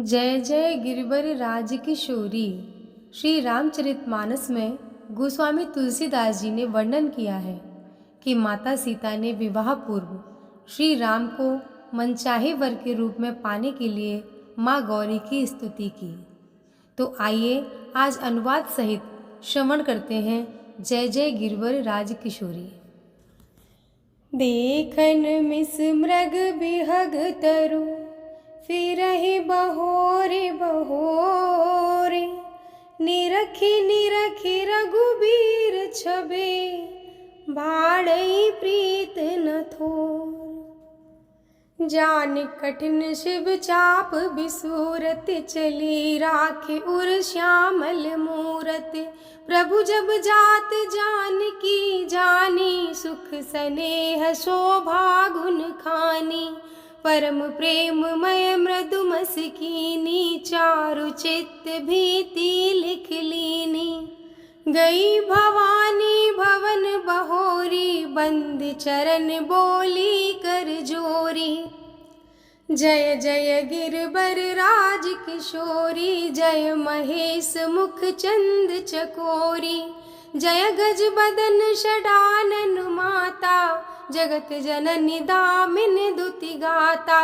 जय जय गिरिवर राज किशोरी। श्री रामचरितमानस में गोस्वामी तुलसीदास जी ने वर्णन किया है कि माता सीता ने विवाह पूर्व श्री राम को मनचाहे वर के रूप में पाने के लिए माँ गौरी की स्तुति की। तो आइए आज अनुवाद सहित श्रवण करते हैं जय जय गिरिवर राज किशोरी। देखन मिस मृग बिहग तरु फिरहि बहोरे बहोरे, निरखी निरखी रघुबीर छबे, भाड़ई प्रीत न थोर। जान कठिन शिव चाप बिसूरत, चली राखे उर श्यामल मूरत। प्रभु जब जात जानकी जानी, सुख स्नेह शोभा गुण खानी। परम प्रेममय मृदु मस्कीनी, चारु चित्त भीति लिख लीनी। गई भवानी भवन बहोरी, बंद चरण बोली कर जोरी। जय जय गिरबर राज किशोरी, जय महेश मुख चंद चकोरी। जय गज बदन षडानन माता, जगत जननी दामिनी दुति गाता।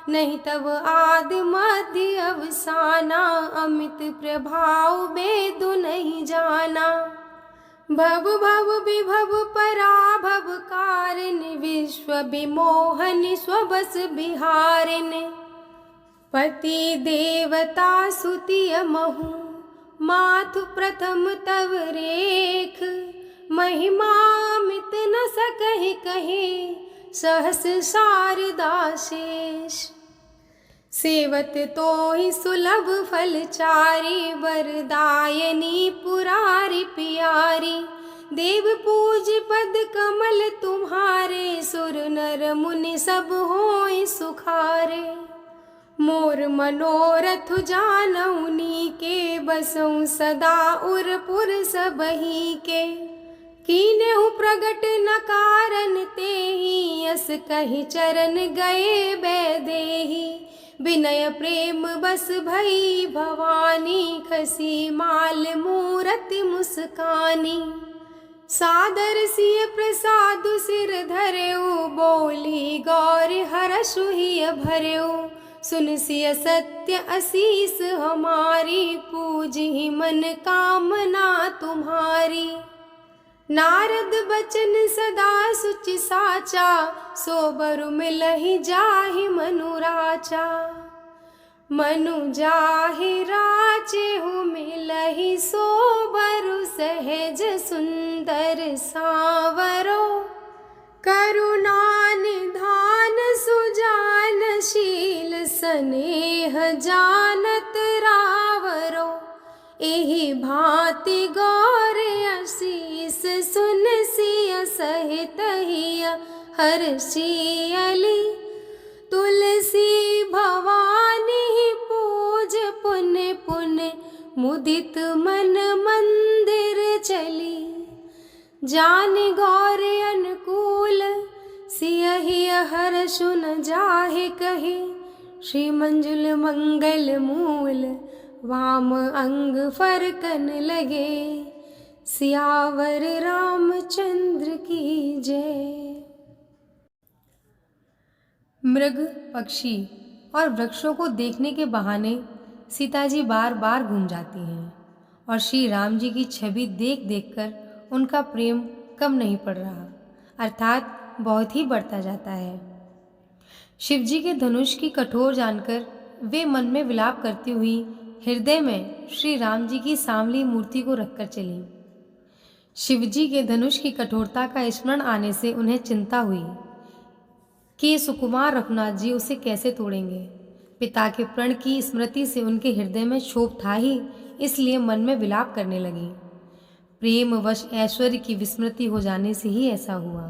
नहीं तब आद मध्य अवसाना, अमित प्रभाव बेदु नहीं जाना। भव भव विभव पराभव कारिण, विश्व विमोहन स्वबस बिहारिण। पति देवता सुतिय महु, माथु प्रथम तव रेख। महिमा अमित न सकहि कहे, सहस शारदा शेष। सेवत तोहि सुलभ फलचारी, वरदायनी पुरारी प्यारी। देव पूज पद कमल तुम्हारे, सुर नर मुनि सब होय सुखारे। मोर मनोरथ जानऊ नीके, बसऊं सदा उरपुर सबही के। कीन्हु प्रगट न कारण तेहि, यस कहि चरण गए बैदेहि। विनय प्रेम बस भई भवानी, खसी माल मूरति मुस्कानी। सादर सिय प्रसाद सिर धरेऊ, बोली गौर हरषु हिय भरेऊ। सुन सिय सत्य असीस हमारी, पूजहि मन कामना तुम्हारी। नारद बचन सदा सुचि साचा, सोबरु मिलहि जाहि मनु राचा। मनु जाहि राचेहु मिलहि, सोबरु सहज सुंदर सावरो। करुणा निधान सुजान शील, स्नेह जानत रावरो। एहि भांति गौर असीस, सुन सिय सहित हिय हर्षियली। तुलसी भवानी पूज पुन पुन, मुदित मन मंदिर चली। जान गौर अनुकूल, सिय हिय हर्षु न जाहे कहे। श्री मंजुल मंगल मूल, वाम अंग फरकन लगे। सियावर रामचंद्र की जय। मृग, पक्षी और वृक्षों को देखने के बहाने सीता जी बार बार घूम जाती हैं और श्री राम जी की छवि देख देखकर उनका प्रेम कम नहीं पड़ रहा, अर्थात बहुत ही बढ़ता जाता है। शिवजी के धनुष की कठोर जानकर वे मन में विलाप करती हुई हृदय में श्री राम जी की सांवली मूर्ति को रखकर चली। शिवजी के धनुष की कठोरता का स्मरण आने से उन्हें चिंता हुई कि सुकुमार रघुनाथ जी उसे कैसे तोड़ेंगे। पिता के प्रण की स्मृति से उनके हृदय में क्षोभ था ही, इसलिए मन में विलाप करने लगी। प्रेमवश ऐश्वर्य की विस्मृति हो जाने से ही ऐसा हुआ।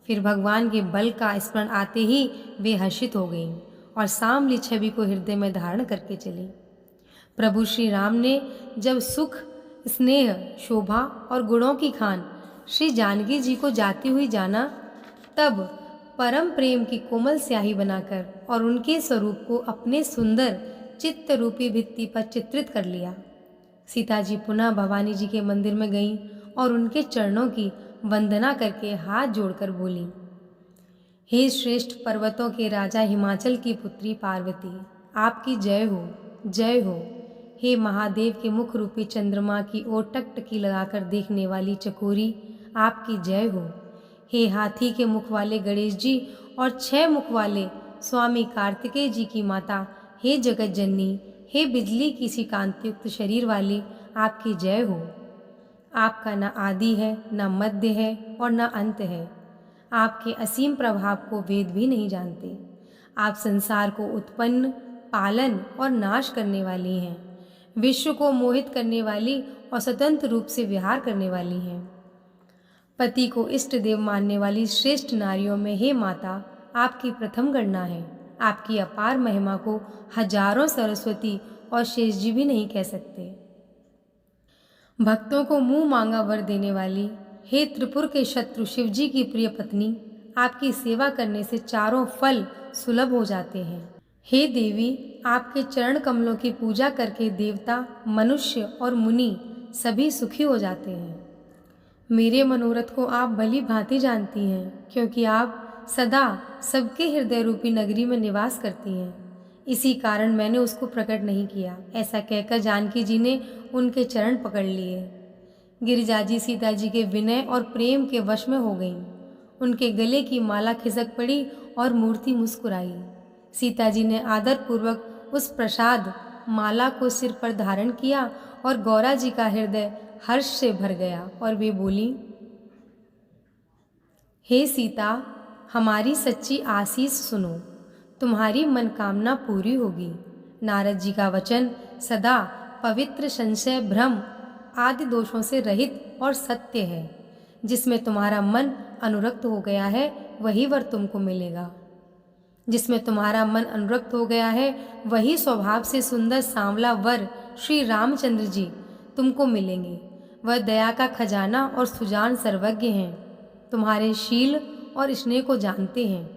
फिर भगवान के बल का स्मरण आते ही वे हर्षित हो गईं और सांवली छवि को हृदय में धारण करके चली। प्रभु श्री राम ने जब सुख, स्नेह, शोभा और गुणों की खान श्री जानकी जी को जाती हुई जाना, तब परम प्रेम की कोमल स्याही बनाकर और उनके स्वरूप को अपने सुंदर चित्त रूपी भित्ति पर चित्रित कर लिया। सीता जी पुनः भवानी जी के मंदिर में गईं और उनके चरणों की वंदना करके हाथ जोड़कर बोली, हे श्रेष्ठ पर्वतों के राजा हिमाचल की पुत्री पार्वती, आपकी जय हो, जय हो। हे महादेव के मुख रूपी चंद्रमा की ओर टकटकी लगाकर देखने वाली चकोरी, आपकी जय हो। हे हाथी के मुख वाले गणेश जी और 6 मुख वाले स्वामी कार्तिकेय जी की माता, हे जगत जननी, हे बिजली की सी कांतियुक्त शरीर वाली, आपकी जय हो। आपका न आदि है, न मध्य है और न अंत है। आपके असीम प्रभाव को वेद भी नहीं जानते। आप संसार को उत्पन्न, पालन और नाश करने वाली हैं, विश्व को मोहित करने वाली और स्वतंत्र रूप से विहार करने वाली हैं। पति को इष्ट देव मानने वाली श्रेष्ठ नारियों में हे माता, आपकी प्रथम गणना है। आपकी अपार महिमा को हजारों सरस्वती और शेष जी भी नहीं कह सकते। भक्तों को मुंह मांगा वर देने वाली, हे त्रिपुर के शत्रु शिव जी की प्रिय पत्नी, आपकी सेवा करने से चारों फल सुलभ हो जाते हैं। हे देवी, आपके चरण कमलों की पूजा करके देवता, मनुष्य और मुनि सभी सुखी हो जाते हैं। मेरे मनोरथ को आप भली भांति जानती हैं, क्योंकि आप सदा सबके हृदय रूपी नगरी में निवास करती हैं। इसी कारण मैंने उसको प्रकट नहीं किया। ऐसा कहकर जानकी जी ने उनके चरण पकड़ लिए। गिरिजा जी सीता जी के विनय और प्रेम के वश में हो गईं। उनके गले की माला खिसक पड़ी और मूर्ति मुस्कुराई। सीता जी ने आदरपूर्वक उस प्रसाद माला को सिर पर धारण किया और गौरा जी का हृदय हर्ष से भर गया और वे बोली, हे सीता, हमारी सच्ची आशीष सुनो, तुम्हारी मनकामना पूरी होगी। नारद जी का वचन सदा पवित्र, संशय, भ्रम आदि दोषों से रहित और सत्य है। जिसमें तुम्हारा मन अनुरक्त हो गया है वही वर तुमको मिलेगा। जिसमें तुम्हारा मन अनुरक्त हो गया है वही स्वभाव से सुंदर सांवला वर श्री रामचंद्र जी तुमको मिलेंगे। वह दया का खजाना और सुजान सर्वज्ञ हैं, तुम्हारे शील और स्नेह को जानते हैं।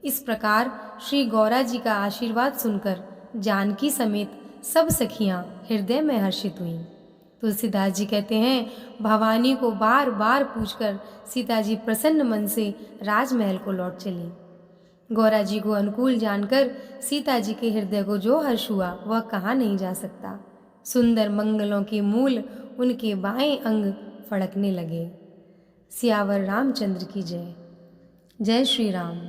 इस प्रकार श्री गौरा जी का आशीर्वाद सुनकर जानकी समेत सब सखियां हृदय में हर्षित हुईं। तुलसीदास जी कहते हैं, भवानी को बार बार पूछकर सीता जी प्रसन्न मन से राजमहल को लौट चली। गौरा जी को अनुकूल जानकर सीता जी के हृदय को जो हर्ष हुआ वह कहा नहीं जा सकता। सुंदर मंगलों के मूल उनके बाएं अंग फड़कने लगे। सियावर रामचंद्र की जय। जय श्री राम।